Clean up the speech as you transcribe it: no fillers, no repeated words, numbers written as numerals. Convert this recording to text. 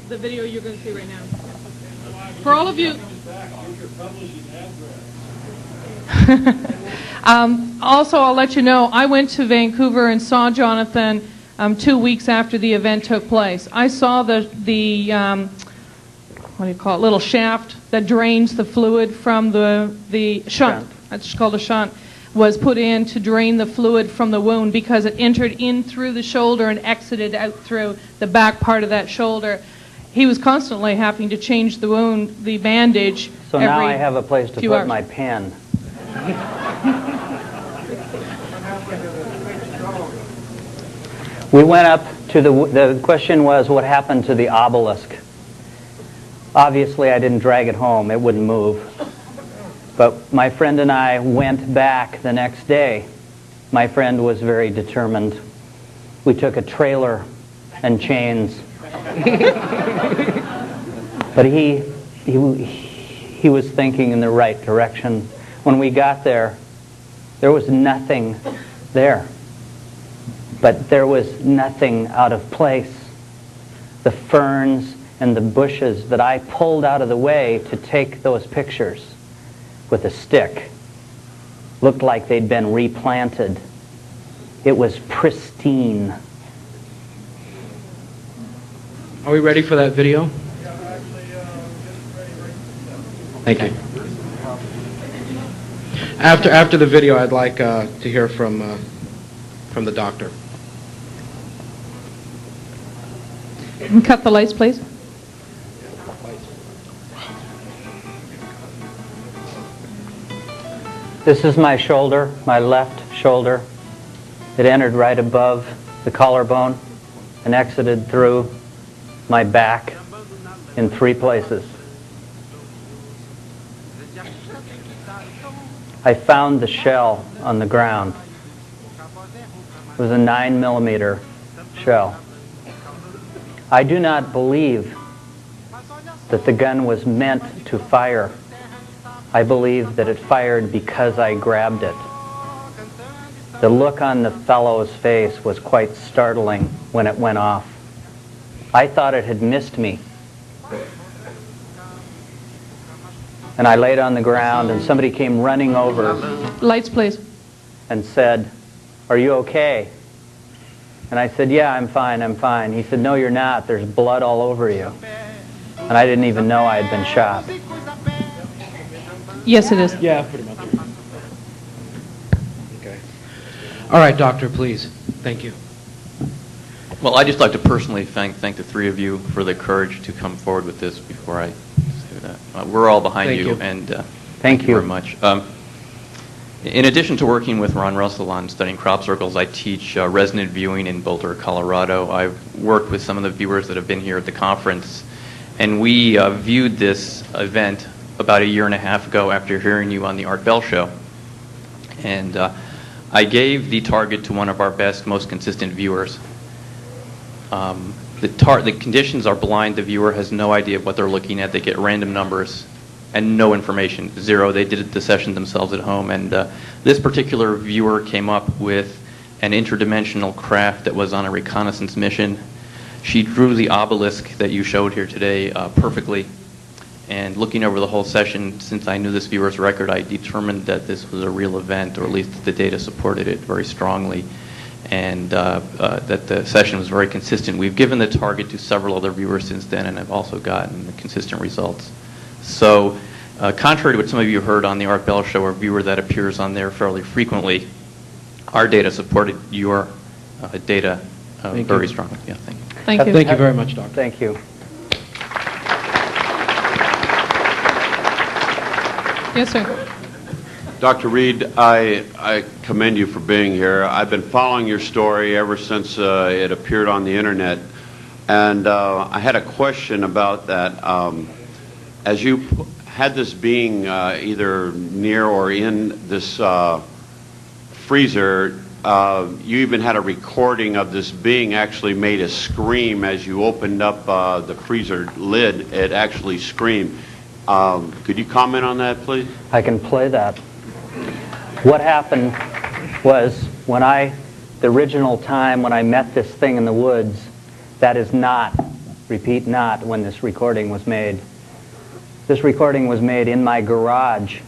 The video you're going to see right now. For all of you. Also, I'll let you know, I went to Vancouver and saw Jonathan 2 weeks after the event took place. I saw the what do you call it, little shaft that drains the fluid from the shunt. That's called a shunt. Was put in to drain the fluid from the wound because it entered in through the shoulder and exited out through the back part of that shoulder. He was constantly having to change the wound, the bandage. So now I have a place to put hours. my pen. We went up to the question was, what happened to the obelisk? Obviously, I didn't drag it home. It wouldn't move. But my friend and I went back the next day. My friend was very determined. We took a trailer and chains. But he was thinking in the right direction. When we got there was nothing there. But there was nothing out of place. The ferns and the bushes that I pulled out of the way to take those pictures with a stick looked like they'd been replanted. It was pristine. Are we ready for that video? Thank you. After the video, I'd like to hear from the doctor. Cut the lights, please. This is my shoulder, my left shoulder. It entered right above the collarbone and exited through my back in 3 places. I found the shell on the ground. It was a 9mm shell. I do not believe that the gun was meant to fire. I believe that it fired because I grabbed it. The look on the fellow's face was quite startling when it went off. I thought it had missed me. And I laid on the ground and somebody came running over. Lights, please. And said, "Are you okay?" And I said, "Yeah, I'm fine, I'm fine." He said, "No, you're not. There's blood all over you." And I didn't even know I had been shot. Yes, it is. Yeah, pretty much. Okay. All right, doctor, please. Thank you. Well, I'd just like to personally thank the 3 of you for the courage to come forward with this before I say that. We're all behind Thank you. and Thank you very much. In addition to working with Ron Russell on studying crop circles, I teach resonant viewing in Boulder, Colorado. I've worked with some of the viewers that have been here at the conference, and we viewed this event about 1.5 years ago after hearing you on the Art Bell show. And I gave the target to one of our best, most consistent viewers. The conditions are blind. The viewer has no idea what they're looking at. They get random numbers and no information, 0. They did the session themselves at home. And this particular viewer came up with an interdimensional craft that was on a reconnaissance mission. She drew the obelisk that you showed here today perfectly. And looking over the whole session, since I knew this viewer's record, I determined that this was a real event, or at least the data supported it very strongly, and that the session was very consistent. We've given the target to several other viewers since then, and I've also gotten consistent results. So, contrary to what some of you heard on the Art Bell show, a viewer that appears on there fairly frequently, our data supported your data very strongly. Yeah, thank you. Thank you. Thank you very much, doctor. Thank you. Yes, sir. Dr. Reed, I commend you for being here. I've been following your story ever since it appeared on the internet, and I had a question about that. As you had this being either near or in this freezer, you even had a recording of this being actually made a scream as you opened up the freezer lid. It actually screamed. Could you comment on that, please? I can play that. What happened was the original time when I met this thing in the woods, that is not, repeat, not when this recording was made. This recording was made in my garage